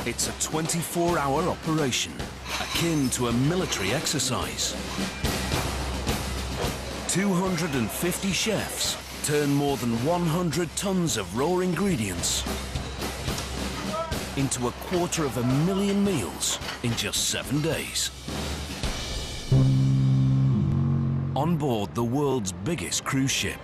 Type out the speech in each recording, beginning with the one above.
It's a 24-hour operation, akin to a military exercise. 250 chefs turn more than 100 tons of raw ingredients into 250,000 meals in just 7 days. On board the world's biggest cruise ship.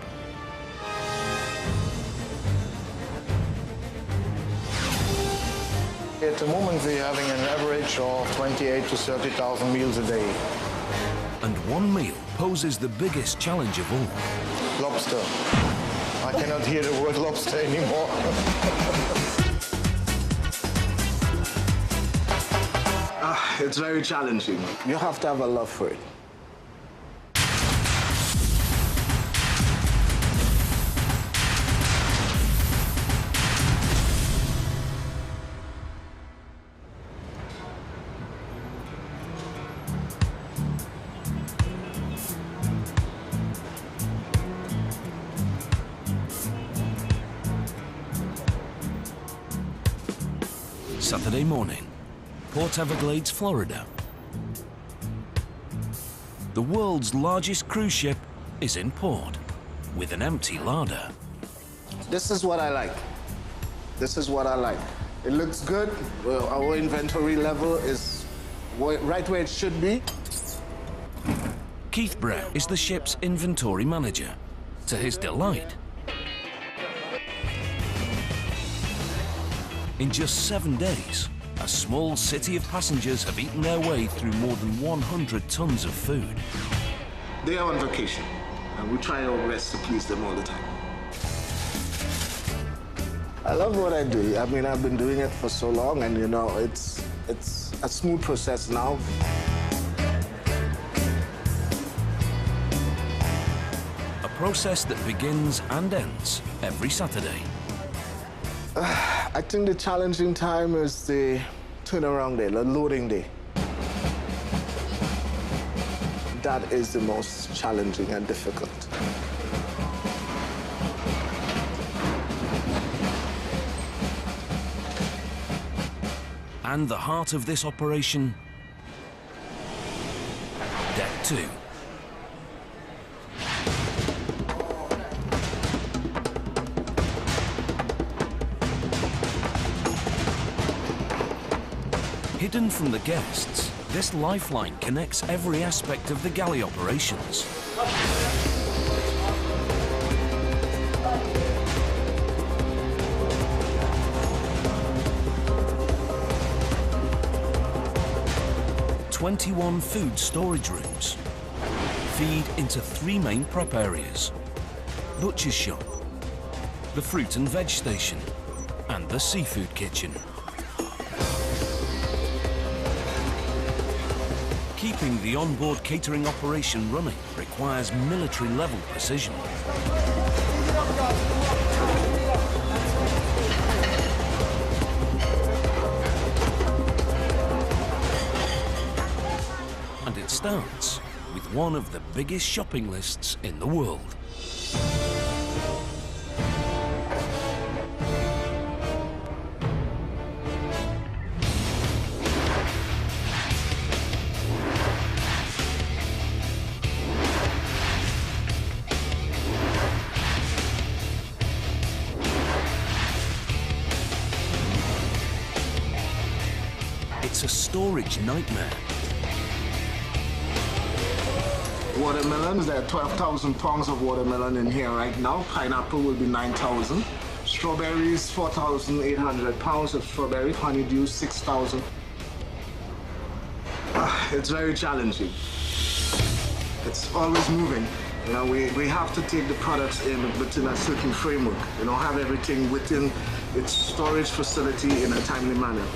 At the moment, we're having an average of 28 to 30,000 meals a day. And one meal poses the biggest challenge of all. Lobster. I cannot hear the word lobster anymore. It's very challenging. You have to have a love for it. Saturday morning, Port Everglades, Florida. The world's largest cruise ship is in port with an empty larder. This is what I like. This is what I like. It looks good. Well, our inventory level is right where it should be. Keith Brett is the ship's inventory manager. To his delight, in just 7 days, a small city of passengers have eaten their way through more than 100 tons of food. They are on vacation, and we try our best to please them all the time. I love what I do. I mean, I've been doing it for so long, and you know, it's a smooth process now. A process that begins and ends every Saturday. I think the challenging time is the turnaround day, the loading day. That is the most challenging and difficult. And the heart of this operation, Deck 2. Hidden from the guests, this lifeline connects every aspect of the galley operations. "21 food storage rooms feed into 3 main prep areas: butcher's shop, the fruit and veg station, and the seafood kitchen. Keeping the onboard catering operation running requires military-level precision. And it starts with one of the biggest shopping lists in the world. It's a storage nightmare. Watermelons, there are 12,000 pounds of watermelon in here right now. Pineapple will be 9,000. Strawberries, 4,800 pounds of strawberry. Honeydew, 6,000. It's very challenging. It's always moving. You know, we have to take the products in within a certain framework. You know, have everything within its storage facility in a timely manner.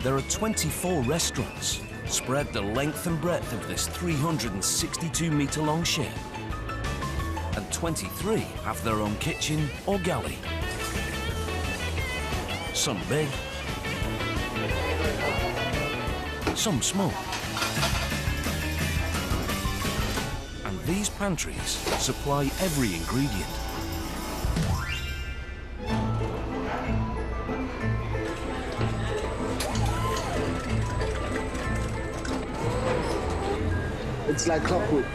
There are 24 restaurants spread the length and breadth of this 362-metre-long ship. And 23 have their own kitchen or galley. Some big, some small. And These pantries supply every ingredient. It's like clockwork.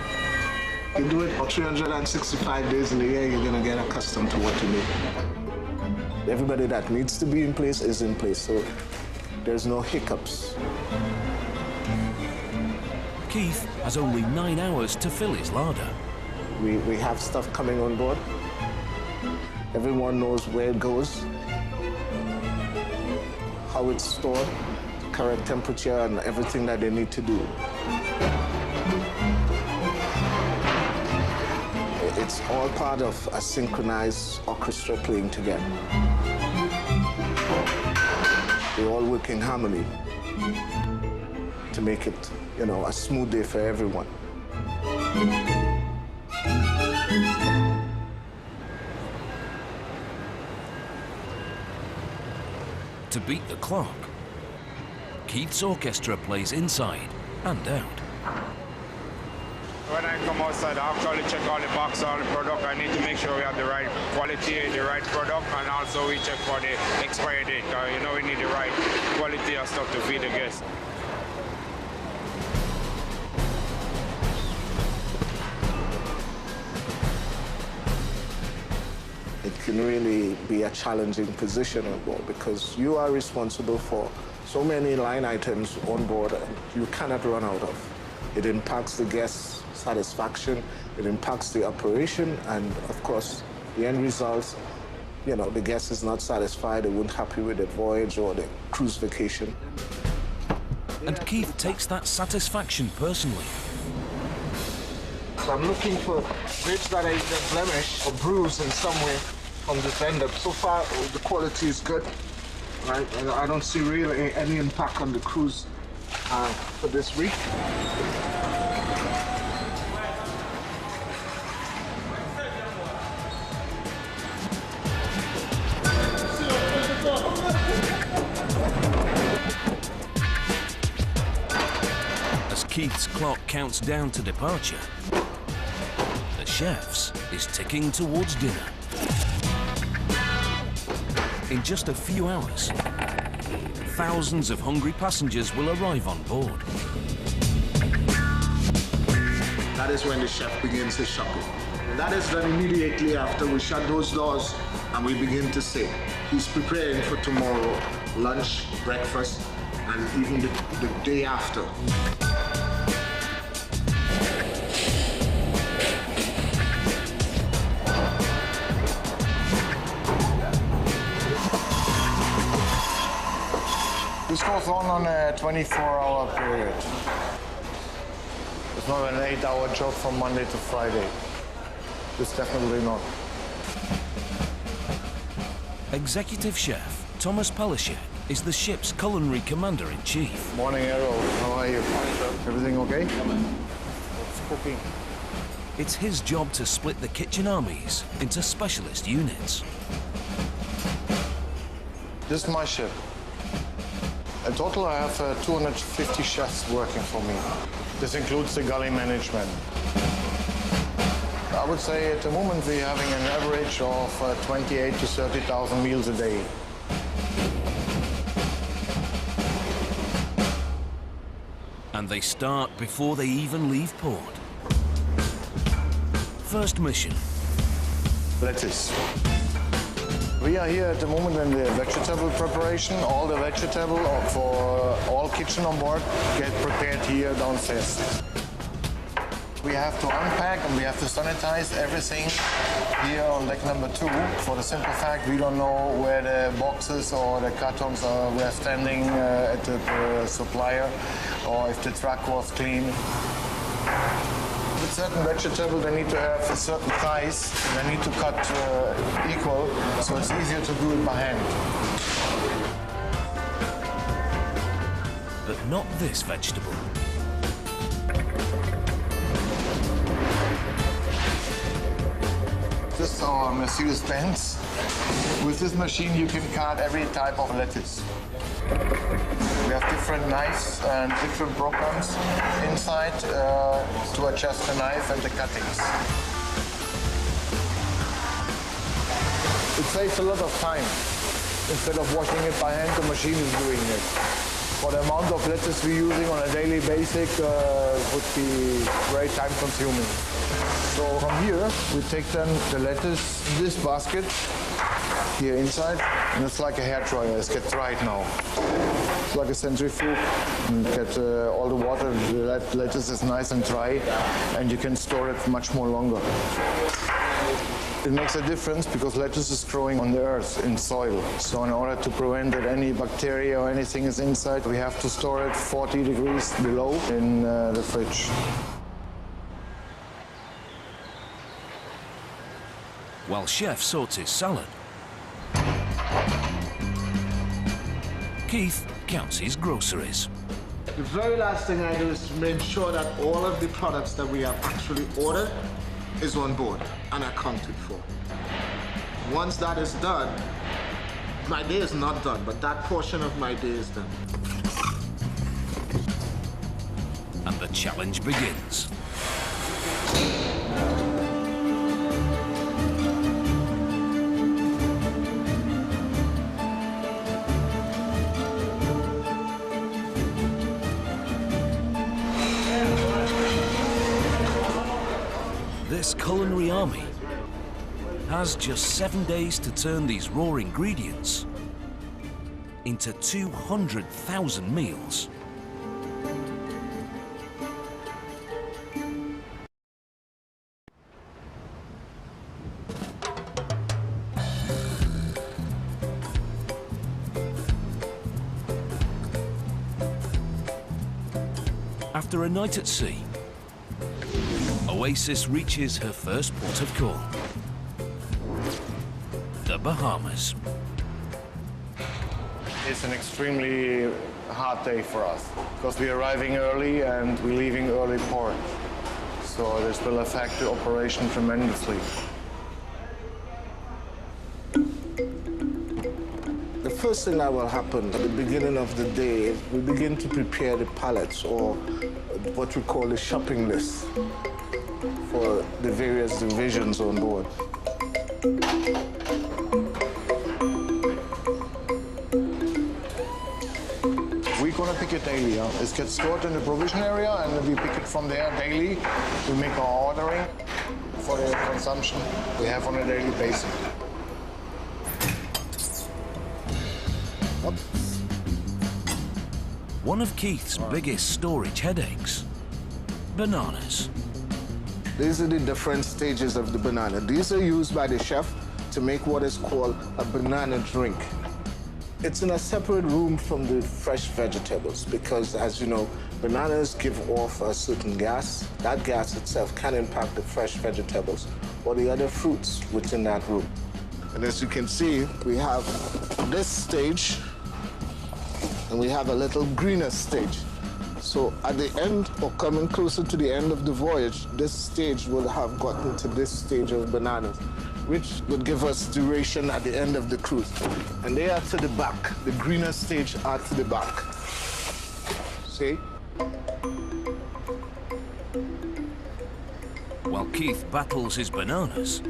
You do it for 365 days in the year, you're gonna get accustomed to what you make. Everybody that needs to be in place is in place, so there's no hiccups. Keith has only 9 hours to fill his larder. We have stuff coming on board. Everyone knows where it goes, how it's stored, correct temperature, and everything that they need to do. It's all part of a synchronized orchestra playing together. They all work in harmony to make it, you know, a smooth day for everyone. To beat the clock, Keith's orchestra plays inside and out. When I come outside, I actually check all the box, all the product. I need to make sure we have the right quality, the right product, and also we check for the expiry date. You know, we need the right quality of stuff to feed the guests. It can really be a challenging position on board because you are responsible for so many line items on board you cannot run out of. It impacts the guest's satisfaction, it impacts the operation, and of course, the end result, you know, the guest is not satisfied, they weren't happy with the voyage or the cruise vacation. And Keith takes that satisfaction personally. So I'm looking for ribs that are either blemished or bruised in some way from this vendor. So far, the quality is good, right? And I don't see really any impact on the cruise for this week. As Keith's clock counts down to departure, the chef's is ticking towards dinner. In just a few hours, thousands of hungry passengers will arrive on board. That is when the chef begins his shopping. And that is done immediately after we shut those doors and we begin to say, he's preparing for tomorrow, lunch, breakfast, and even the day after. This goes on a 24-hour period. It's not an 8-hour job from Monday to Friday. It's definitely not. Executive Chef Thomas Palaszczuk is the ship's culinary commander-in-chief. Morning, Arrow. How are you? Everything okay? What's cooking? It's his job to split the kitchen armies into specialist units. This is my ship. In total, I have 250 chefs working for me. This includes the galley management. I would say at the moment we're having an average of 28 to 30,000 meals a day. And they start before they even leave port. First mission. Lettuce. We are here at the moment in the vegetable preparation. All the vegetable for all kitchen on board get prepared here downstairs. We have to unpack and we have to sanitize everything here on deck number 2 for the simple fact we don't know where the boxes or the cartons were standing at the supplier or if the truck was clean. With certain vegetables, they need to have a certain size. They need to cut equal, so it's easier to do it by hand. But not this vegetable. This is our Mercedes-Benz. With this machine, you can cut every type of lettuce. We have different knives and different programs inside to adjust the knife and the cuttings. It saves a lot of time. Instead of washing it by hand, the machine is doing it. For the amount of lettuce we're using on a daily basis, would be very time consuming. So from here, we take then the lettuce in this basket here inside, and it's like a hair dryer. It's get dried now. It's like a centrifuge, and get all the water. The lettuce is nice and dry, and you can store it much more longer. It makes a difference because lettuce is growing on the earth in soil. So in order to prevent that any bacteria or anything is inside, we have to store it 40 degrees below in the fridge. While Chef sorts his salad, Keith counts his groceries. The very last thing I do is to make sure that all of the products that we have actually ordered is on board and accounted for. Once that is done, my day is not done, but that portion of my day is done. And the challenge begins. This culinary army has just 7 days to turn these raw ingredients into 200,000 meals. After a night at sea, Oasis reaches her first port of call, the Bahamas. It's an extremely hard day for us because we're arriving early and we're leaving early port. So this will affect the operation tremendously. The first thing that will happen at the beginning of the day, we begin to prepare the pallets, or what we call the shopping list, for the various divisions on board. We're gonna pick it daily. It gets stored in the provision area and we pick it from there daily. We make our ordering for the consumption we have on a daily basis. One of Keith's biggest storage headaches, bananas. These are the different stages of the banana. These are used by the chef to make what is called a banana drink. It's in a separate room from the fresh vegetables because, as you know, bananas give off a certain gas. That gas itself can impact the fresh vegetables or the other fruits within that room. And as you can see, we have this stage and we have a little greener stage. So at the end, or coming closer to the end of the voyage, this stage will have gotten to this stage of bananas, which would give us duration at the end of the cruise. And they are to the back. The greener stage are to the back. See? While Keith battles his bananas,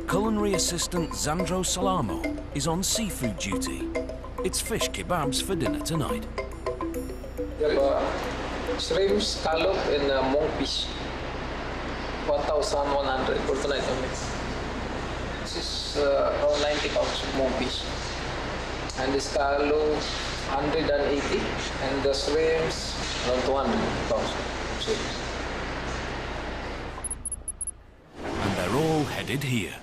culinary assistant Zandro Salamo is on seafood duty. It's fish kebabs for dinner tonight. We have shrimp, scallop, and monkfish. 1,100 for tonight only. This is around 90 pounds of monkfish. And the scallop, 180, and the shrimps, around 200 pounds of shrimps. And they're all headed here.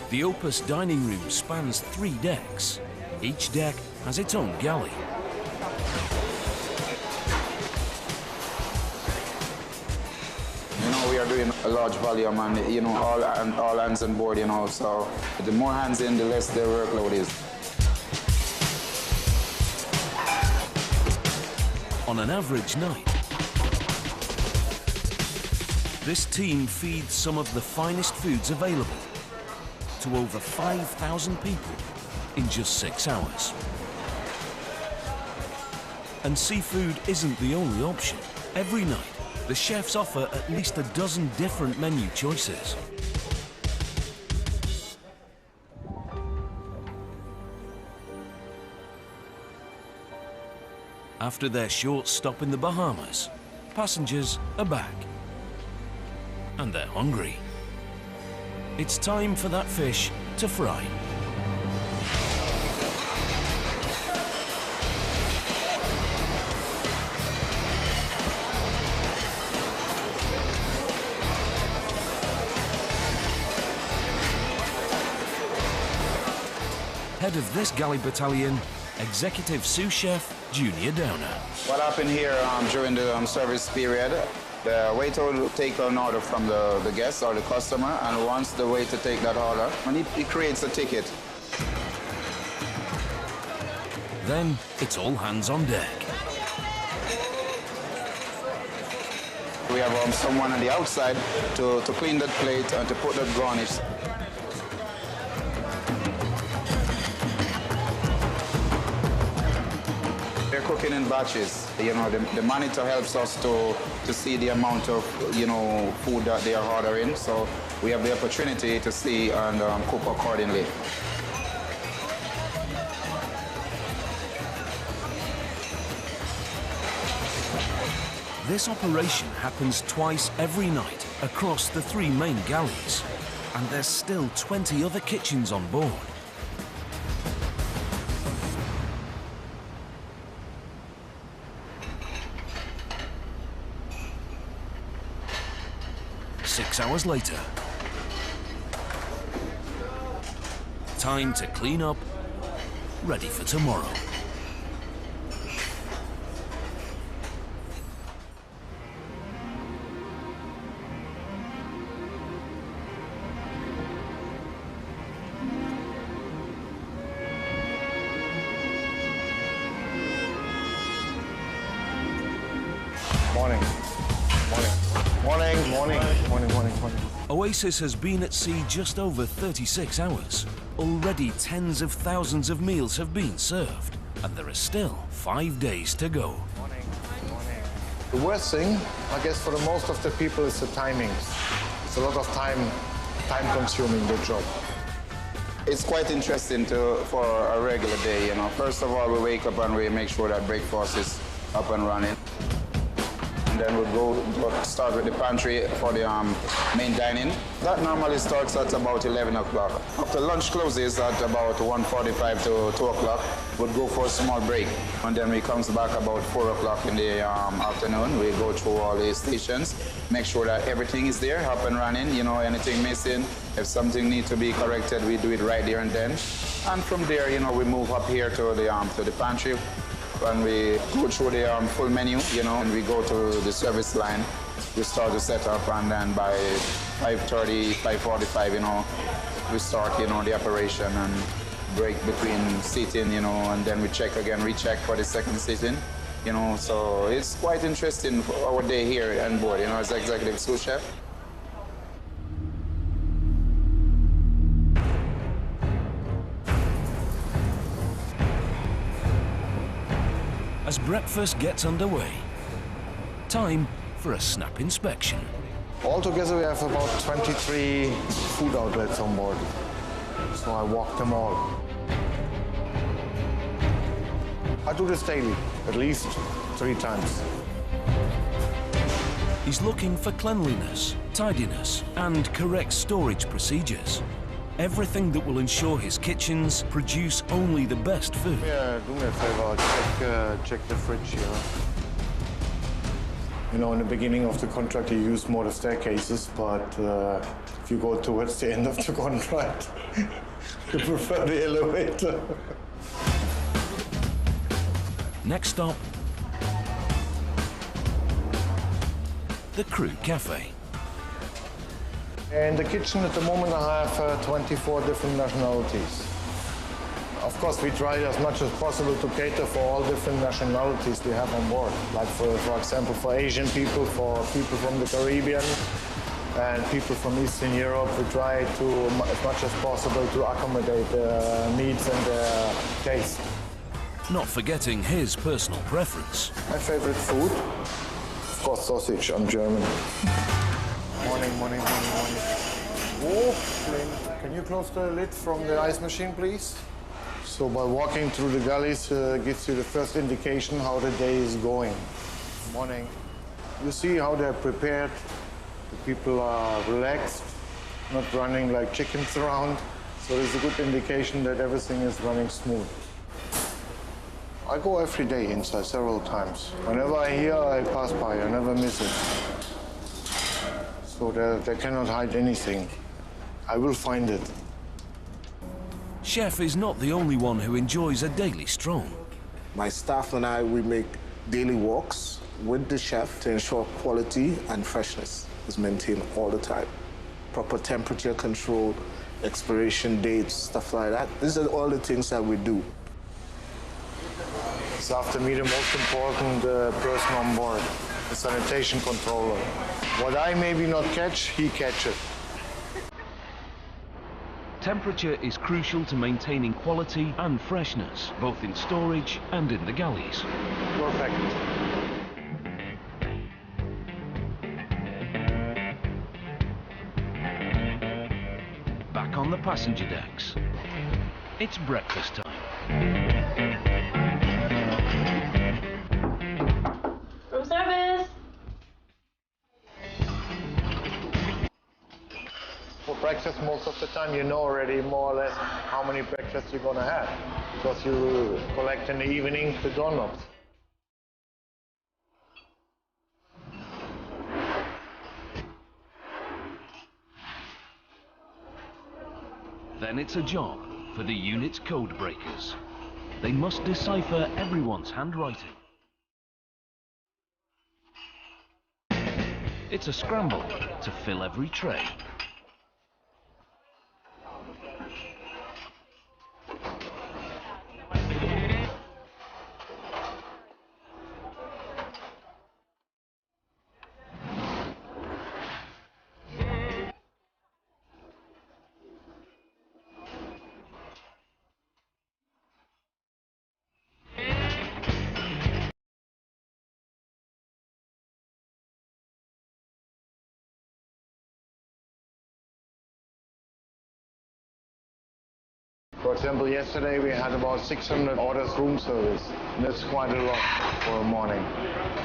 The Opus dining room spans 3 decks. Each deck has its own galley. You know, we are doing a large volume and, you know, all hands on board, you know, so the more hands in, the less their workload is. On an average night, This team feeds some of the finest foods available to over 5,000 people in just 6 hours. And seafood isn't the only option. Every night, the chefs offer at least a dozen different menu choices. After their short stop in the Bahamas, passengers are back. And they're hungry. It's time for that fish to fry. Head of this galley battalion, Executive Sous Chef Junior Downer. What happened here during the service period, the waiter will take an order from the guest or the customer, and once the waiter take that order, and he creates a ticket. Then it's all hands on deck. We have someone on the outside to clean that plate and to put that garnish. They're cooking in batches. You know, the monitor helps us to see the amount of, food that they are ordering. So we have the opportunity to see and cook accordingly. This operation happens twice every night across the 3 main galleys, and there's still 20 other kitchens on board. Six hours later, time to clean up, ready for tomorrow. Morning. Morning. Oasis has been at sea just over 36 hours. Already tens of thousands of meals have been served, and there are still 5 days to go. Morning. The worst thing, I guess, for the most of the people is the timings. It's a lot of time consuming, the job. It's quite interesting for a regular day, First of all, we wake up and we make sure that breakfast is up and running. Then we'll go start with the pantry for the main dining. That normally starts at about 11 o'clock. After lunch closes at about 1:45 to 2 o'clock, we'll go for a small break. And then we comes back about 4 o'clock in the afternoon. We go through all the stations, make sure that everything is there, up and running, anything missing. If something needs to be corrected, we do it right there and then. And from there, we move up here to the pantry. When we go through the full menu, and we go to the service line, we start to set up, and then by 5:30, 5:45, we start, the operation and break between seating, and then we recheck for the second seating, So it's quite interesting for our day here on board, as executive sous chef. As breakfast gets underway, time for a snap inspection. Altogether, we have about 23 food outlets on board. So I walk them all. I do this daily, at least 3 times. He's looking for cleanliness, tidiness, and correct storage procedures. Everything that will ensure his kitchens produce only the best food. Yeah, do me a favor, check the fridge here. In the beginning of the contract, you use more the staircases, but if you go towards the end of the contract, you prefer the elevator. Next stop, the crew cafe. In the kitchen at the moment, I have 24 different nationalities. Of course, we try as much as possible to cater for all different nationalities we have on board. Like, for example, for Asian people, for people from the Caribbean, and people from Eastern Europe. We try to, as much as possible, to accommodate their needs and their taste. Not forgetting his personal preference. My favorite food? Of course, sausage. I'm German. Morning, morning, morning, morning. Oh, Clint, can you close the lid from the ice machine, please? So by walking through the gullies gives you the first indication how the day is going. Morning. You see how they're prepared. The people are relaxed, not running like chickens around. So it's a good indication that everything is running smooth. I go every day inside several times. Whenever I hear, I pass by. I never miss it. So they cannot hide anything. I will find it. Chef is not the only one who enjoys a daily stroll. My staff and I, we make daily walks with the chef to ensure quality and freshness is maintained all the time. Proper temperature control, expiration dates, stuff like that. These are all the things that we do. It's after me the most important person on board, the sanitation controller. What I maybe not catch, he catches. Temperature is crucial to maintaining quality and freshness, both in storage and in the galleys. Perfect. Back on the passenger decks, it's breakfast time. Room service. For breakfast, most of the time you know already more or less how many breakfasts you're gonna have, because you collect in the evening the doorknobs. Then it's a job for the unit's code breakers. They must decipher everyone's handwriting. It's a scramble to fill every tray. For example, yesterday we had about 600 orders room service. And that's quite a lot for a morning.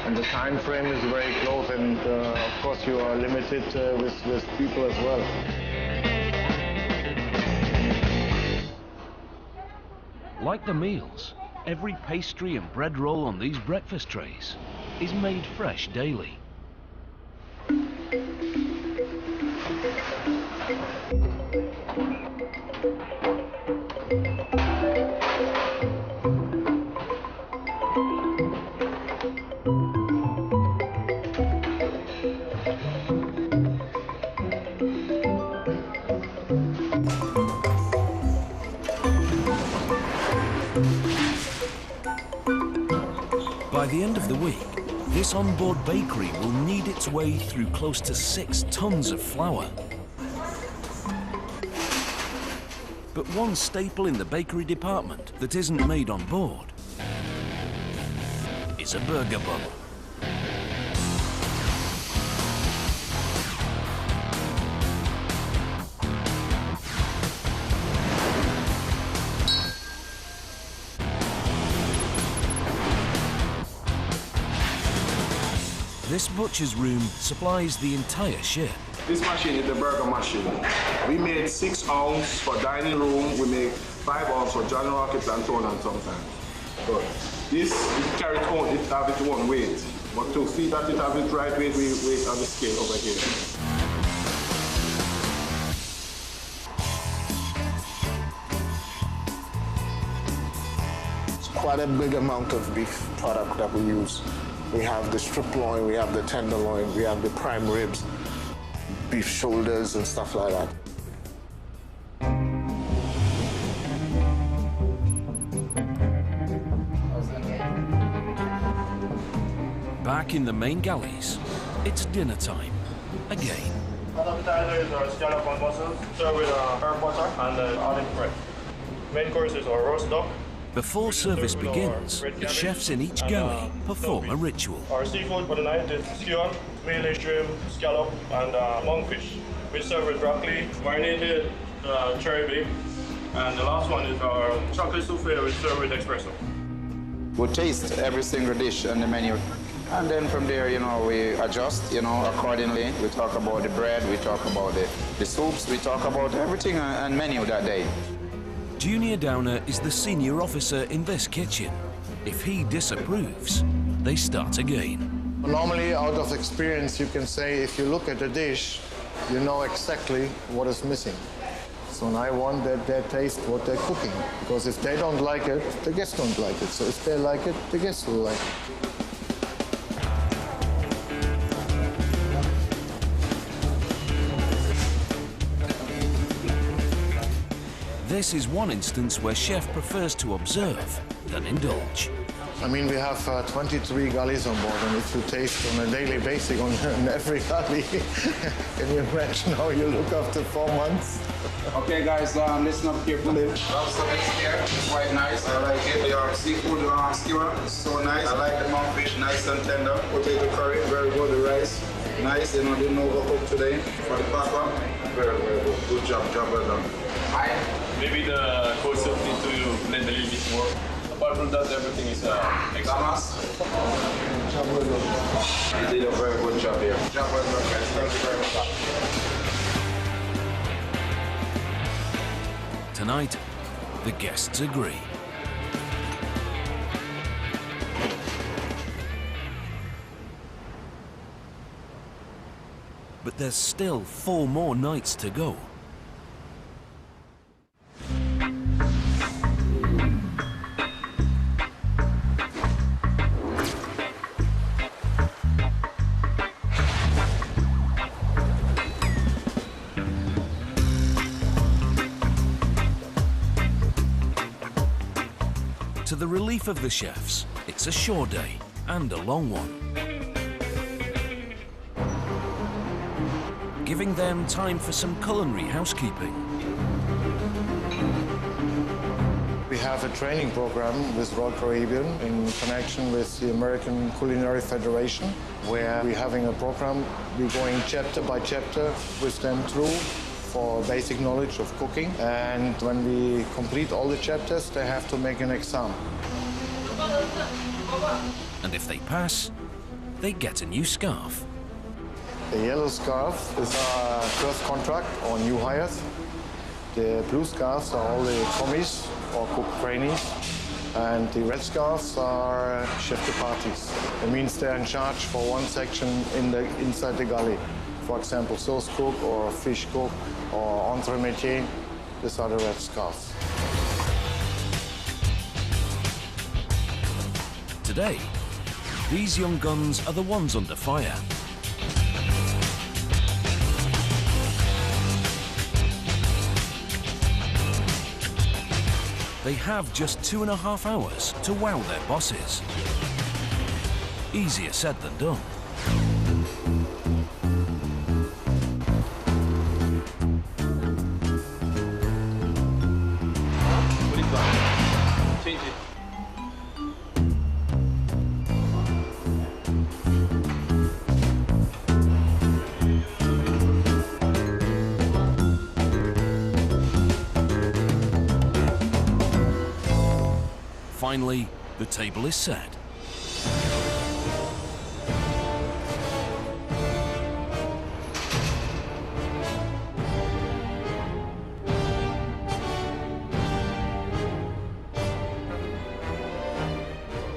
And the time frame is very close, and of course you are limited with people as well. Like the meals, every pastry and bread roll on these breakfast trays is made fresh daily. By the end of the week, this onboard bakery will knead its way through close to 6 tons of flour. But one staple in the bakery department that isn't made on board is a burger bun. This butcher's room supplies the entire ship. This machine is the burger machine. We made 6 ounce for dining room. We make 5 ounce for John Rockets and so on and sometimes. But this, it carries on, it has its own weight. But to see that it has its right weight, we weight on the scale over here. It's quite a big amount of beef product that we use. We have the strip loin, we have the tenderloin, we have the prime ribs, beef shoulders and stuff like that. Back in the main galleys, it's dinner time again. Appetizers are scallop and mussels, served with herb butter and olive bread. Main courses are roast duck. Before service begins, the chefs in each galley perform a ritual. Our seafood for the night is skua, mealy shrimp, scallop, and monkfish. We serve with broccoli, marinated cherry bake, and the last one is our chocolate souffle, which served with espresso. We taste every single dish on the menu. And then from there, we adjust, accordingly. We talk about the bread, we talk about the soups, we talk about everything on menu that day. Junior Downer is the senior officer in this kitchen. If he disapproves, they start again. Normally, out of experience, you can say if you look at a dish, you know exactly what is missing. So I want that they taste what they're cooking, because if they don't like it, the guests don't like it. So if they like it, the guests will like it. This is one instance where chef prefers to observe than indulge. I mean, we have 23 gullies on board, and if you taste on a daily basis on every galley, can you imagine how you look after 4 months? Okay, guys, listen up carefully. Lobster mix here, it's quite nice. I like it. The seafood skewer is so nice. I like the monkfish, nice and tender. Potato curry, very good. The rice, nice. Didn't overcook today. For the papa, very, very good. Good job, well done. Maybe the cold soup needs to blend a little bit more. Apart from that, everything is excellent. You did a very good job here. Job well done, guys. Thank you very much. Tonight, the guests agree. But there's still 4 more nights to go. To the relief of the chefs, it's a shore day and a long one. Giving them time for some culinary housekeeping. We have a training program with Royal Caribbean in connection with the American Culinary Federation, where we're having a program. We're going chapter by chapter with them through for basic knowledge of cooking. And when we complete all the chapters, they have to make an exam. And if they pass, they get a new scarf. The yellow scarf is our first contract or new hires. The blue scarves are all the commis or cook trainees. And the red scarves are chef de parties. It means they're in charge for one section inside the galley. For example, sauce cook or fish cook or entremetier. These are the red scarves. Today, these young guns are the ones under fire. They have just 2.5 hours to wow their bosses. Easier said than done. Change it. Finally, the table is set.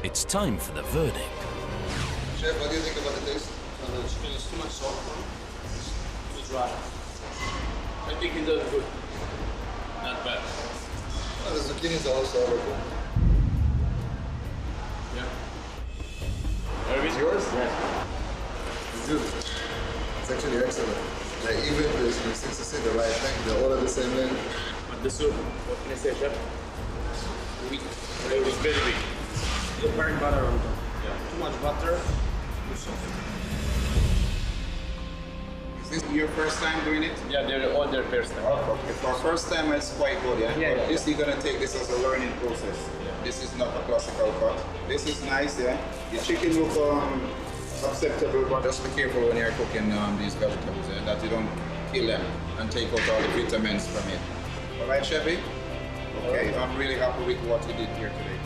It's time for the verdict. Chef, what do you think about the taste? The chicken is too much salt. It's too dry. I think it does good. Not bad. Oh, the zucchinis are also overcooked. Yeah. It's yours? Yeah. It's good. It's actually excellent. Like even the seems to say the right thing. They're all at the same length. But the soup, what can I say, chef? Weak. It was very weak. You burn butter on top. Yeah. Too much butter. Too soft. Is this your first time doing it? Yeah, they're all their first time. Okay. For first time, it's quite good, yeah? Yeah, But this, you're gonna take this as a learning process. This is not a classical cut. This is nice, yeah? The chicken look acceptable, but just be careful when you're cooking these vegetables, yeah? That you don't kill them and take out all the vitamins from it. All right, Chevy? Okay, I'm really happy with what you did here today.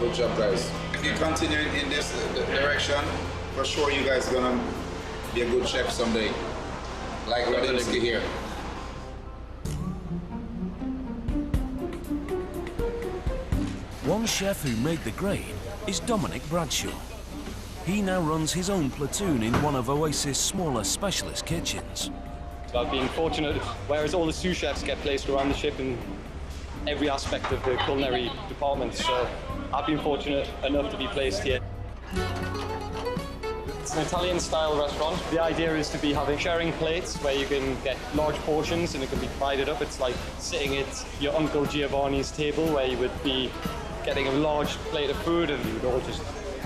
Good job, guys. If you continue in this direction, for sure you guys gonna be a good chef someday. Like Radimski here. One chef who made the grade is Dominic Bradshaw. He now runs his own platoon in one of Oasis' smaller specialist kitchens. So I've been fortunate, whereas all the sous chefs get placed around the ship in every aspect of the culinary department, so I've been fortunate enough to be placed here. It's an Italian-style restaurant. The idea is to be sharing plates where you can get large portions and it can be divided up. It's like sitting at your Uncle Giovanni's table where you would be getting a large plate of food and you would all just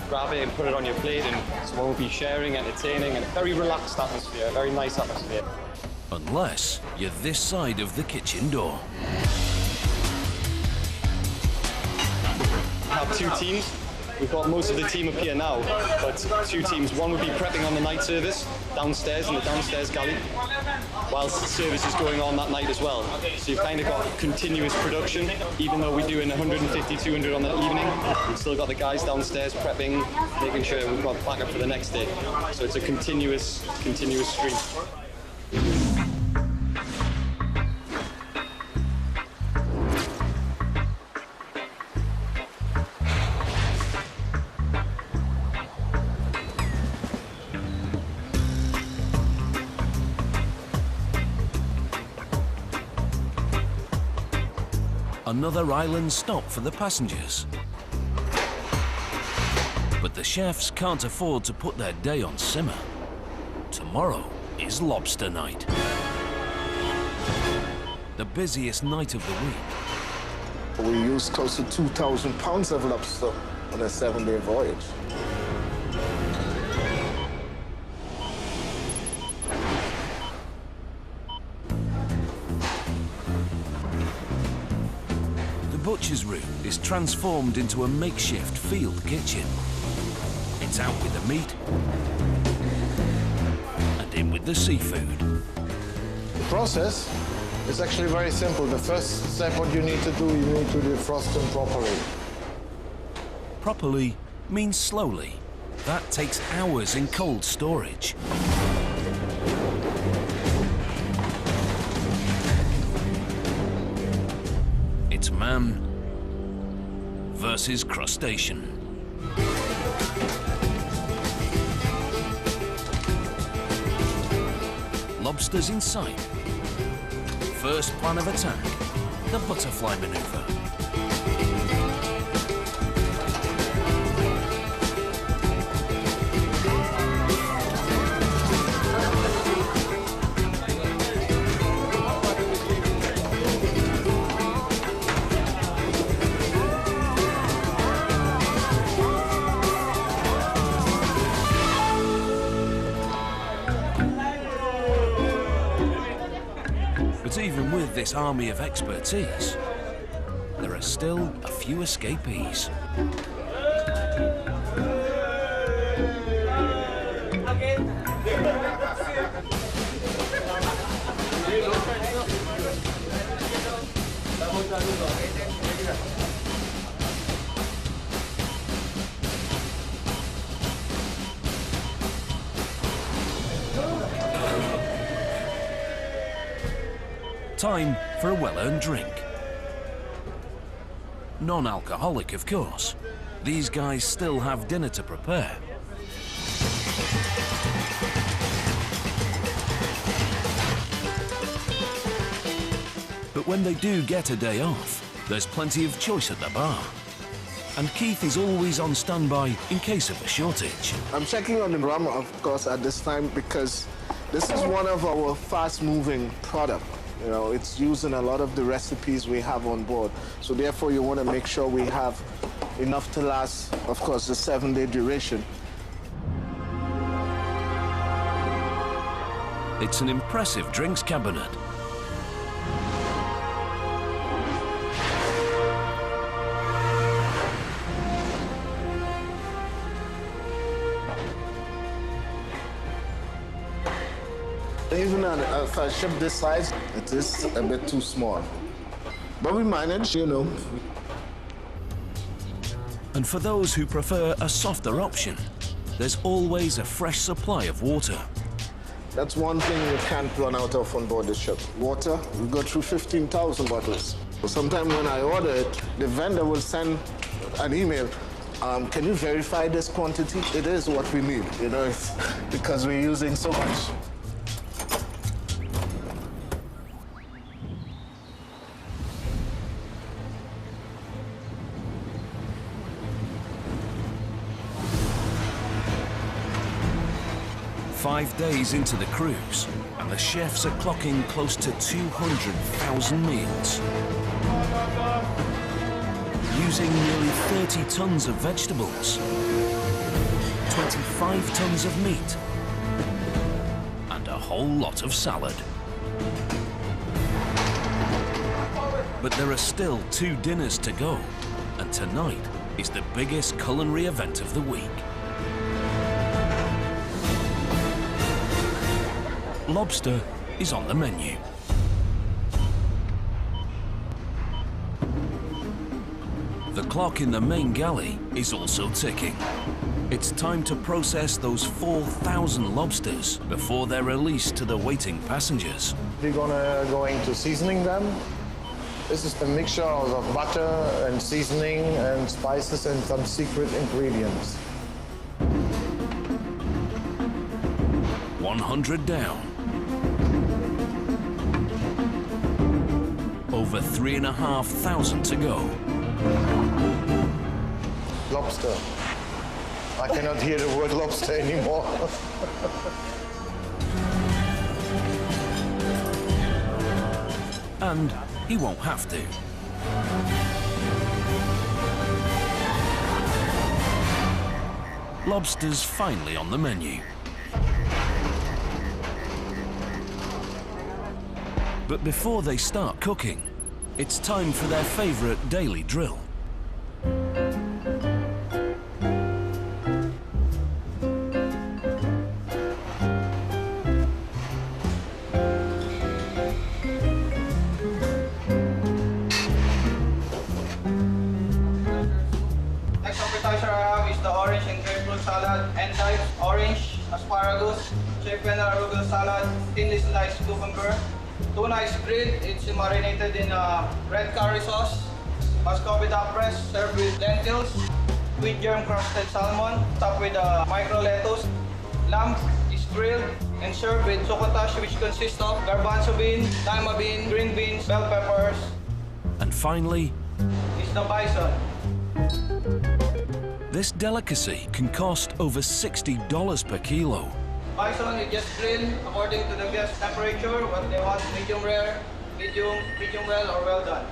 grab it and put it on your plate, and someone would be sharing, entertaining, and a very relaxed atmosphere, a very nice atmosphere. Unless you're this side of the kitchen door. We have two teams. We've got most of the team up here now, but two teams. One would be prepping on the night service downstairs in the downstairs galley, whilst the service is going on that night as well. So you've kind of got continuous production. Even though we're doing 150, 200 on the evening, we've still got the guys downstairs prepping, making sure we've got backup for the next day. So it's a continuous stream. Another island stop for the passengers. But the chefs can't afford to put their day on simmer. Tomorrow is lobster night. The busiest night of the week. We use close to 2,000 pounds of lobster on a 7-day voyage. The butcher's room is transformed into a makeshift field kitchen. It's out with the meat and in with the seafood. The process is actually very simple. The first step, what you need to do, you need to defrost them properly. Properly means slowly. That takes hours in cold storage. It's man versus crustacean. Lobsters in sight. First plan of attack, the butterfly maneuver. But even with this army of expertise, there are still a few escapees. Time for a well-earned drink. Non-alcoholic, of course. These guys still have dinner to prepare. But when they do get a day off, there's plenty of choice at the bar. And Keith is always on standby in case of a shortage. I'm checking on the rum, of course, at this time because this is one of our fast-moving products. You know, it's used in a lot of the recipes we have on board. So therefore, you want to make sure we have enough to last, of course, the 7-day duration. It's an impressive drinks cabinet. Even for a ship this size, it is a bit too small. But we manage, you know. And for those who prefer a softer option, there's always a fresh supply of water. That's one thing you can't run out of on board the ship. Water, we go through 15,000 bottles. Sometimes when I order it, the vendor will send an email. Can you verify this quantity? It is what we need, you know, because we're using so much. Five days into the cruise, and the chefs are clocking close to 200,000 meals. Using nearly 30 tons of vegetables, 25 tons of meat, and a whole lot of salad. But there are still 2 dinners to go, and tonight is the biggest culinary event of the week. Lobster is on the menu. The clock in the main galley is also ticking. It's time to process those 4,000 lobsters before they're released to the waiting passengers. We're gonna go into seasoning them. This is the mixture of butter and seasoning and spices and some secret ingredients. 100 down. Over 3,500 to go. Lobster. I cannot hear the word lobster anymore. And he won't have to. Lobster's finally on the menu. But before they start cooking, it's time for their favorite daily drill. Next appetizer I have is the orange and grapefruit salad, endive, orange, asparagus, chicken arugula salad, thinly sliced cucumber. Tuna is grilled, it's marinated in red curry sauce. Muscovy duck breast served with lentils. Sweet germ crusted salmon topped with micro lettuce. Lamb is grilled and served with succotash, which consists of garbanzo bean, lima bean, green beans, bell peppers. And finally, is the bison. this delicacy can cost over $60 per kilo. Bison is just grilled according to the guest temperature, what they want, medium rare, medium well, or well done.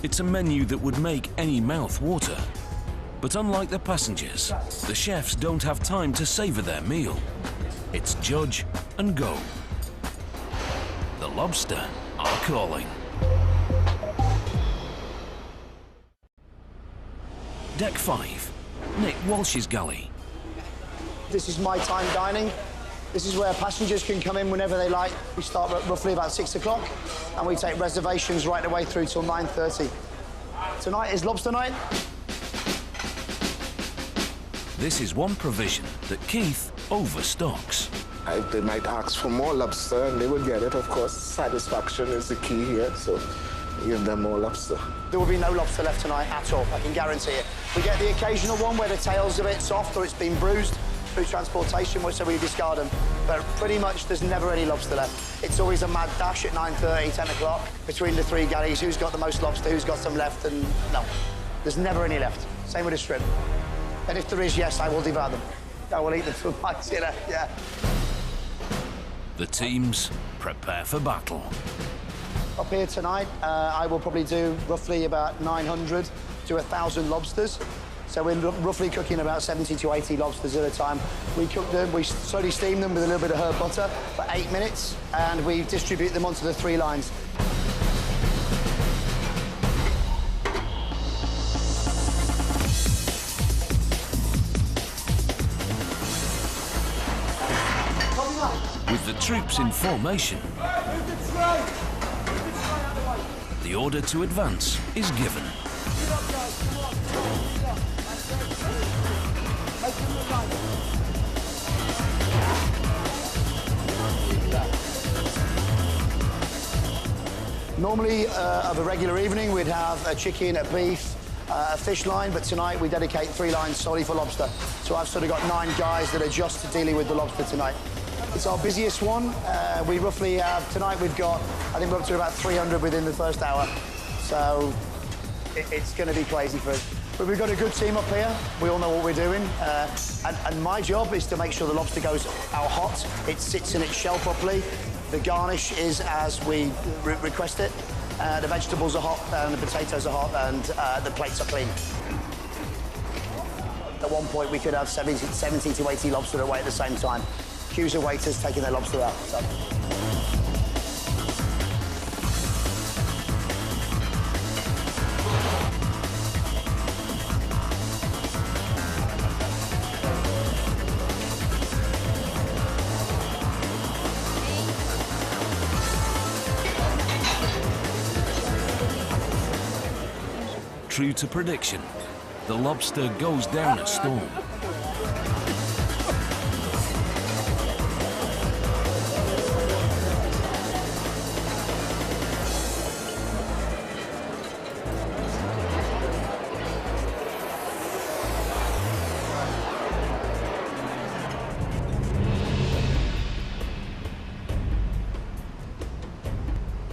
It's a menu that would make any mouth water. But unlike the passengers, the chefs don't have time to savor their meal. It's judge and go. The lobster are calling. Deck 5, Nick Walsh's galley. This is my time dining. This is where passengers can come in whenever they like. We start at roughly about 6 o'clock, and we take reservations right the way through till 9:30. Tonight is lobster night. This is one provision that Keith overstocks. They might ask for more lobster, and they will get it, of course. Satisfaction is the key here, so give them more lobster. There will be no lobster left tonight at all, I can guarantee it. We get the occasional one where the tail's a bit soft or it's been bruised through transportation, so we discard them. But pretty much there's never any lobster left. It's always a mad dash at 9:30, 10 o'clock between the 3 galleys. Who's got the most lobster, who's got some left, and no. There's never any left. Same with the shrimp. And if there is, yes, I will devour them. I will eat them for my dinner, yeah. The teams prepare for battle. Up here tonight, I will probably do roughly about 900 to 1,000 lobsters. So we're roughly cooking about 70 to 80 lobsters at a time. We cook them, we slowly steam them with a little bit of herb butter for 8 minutes, and we distribute them onto the 3 lines. With the troops in formation, the order to advance is given. Normally, of a regular evening, we'd have a chicken, a beef, a fish line, but tonight we dedicate 3 lines solely for lobster. So I've sort of got 9 guys that are just dealing with the lobster tonight. It's our busiest one. We roughly have, tonight we've got, I think we're up to about 300 within the first hour. So it's going to be crazy for us. But we've got a good team up here. We all know what we're doing. And my job is to make sure the lobster goes out hot, it sits in its shell properly, the garnish is as we request it, the vegetables are hot, and the potatoes are hot, and the plates are clean. At one point, we could have 70 to 80 lobster away at the same time. Queues of waiters taking their lobster out. So. True to prediction, the lobster goes down a storm.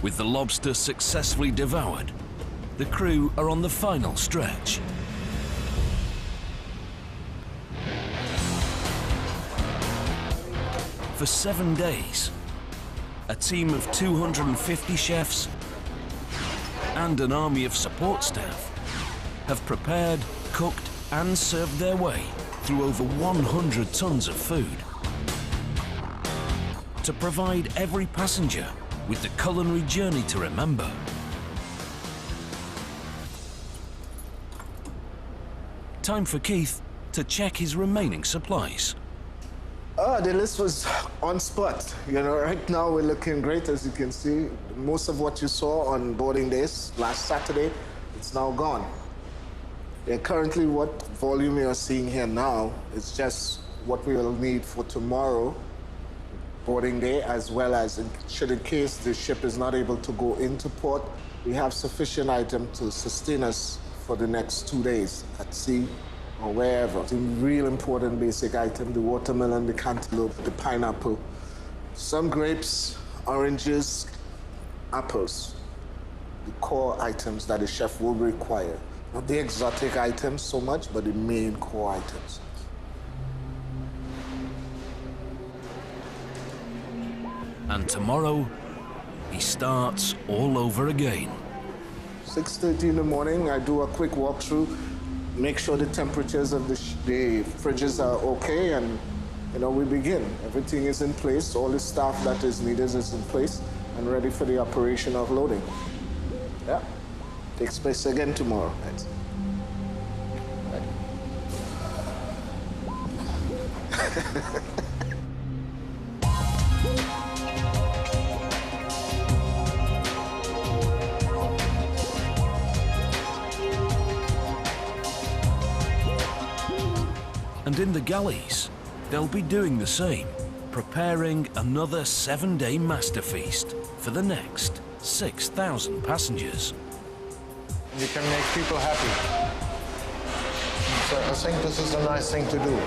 With the lobster successfully devoured, the crew are on the final stretch. For 7 days, a team of 250 chefs and an army of support staff have prepared, cooked and served their way through over 100 tons of food to provide every passenger with the culinary journey to remember. Time for Keith to check his remaining supplies. The list was on spot. You know, right now we're looking great, as you can see. Most of what you saw on boarding days last Saturday, it's now gone. Currently, what volume you're seeing here now is just what we will need for tomorrow boarding day, as well as should in case the ship is not able to go into port, we have sufficient item to sustain us for the next 2 days at sea or wherever. It's a real important basic item, the watermelon, the cantaloupe, the pineapple, some grapes, oranges, apples, the core items that the chef will require. Not the exotic items so much, but the main core items. And tomorrow, he starts all over again. 6:30 in the morning, I do a quick walkthrough, make sure the temperatures of the fridges are okay, and we begin. Everything is in place, all the staff that is needed is in place and ready for the operation of loading. Yeah, takes place again tomorrow. And in the galleys, they'll be doing the same, preparing another 7-day master feast for the next 6,000 passengers. You can make people happy. So I think this is a nice thing to do.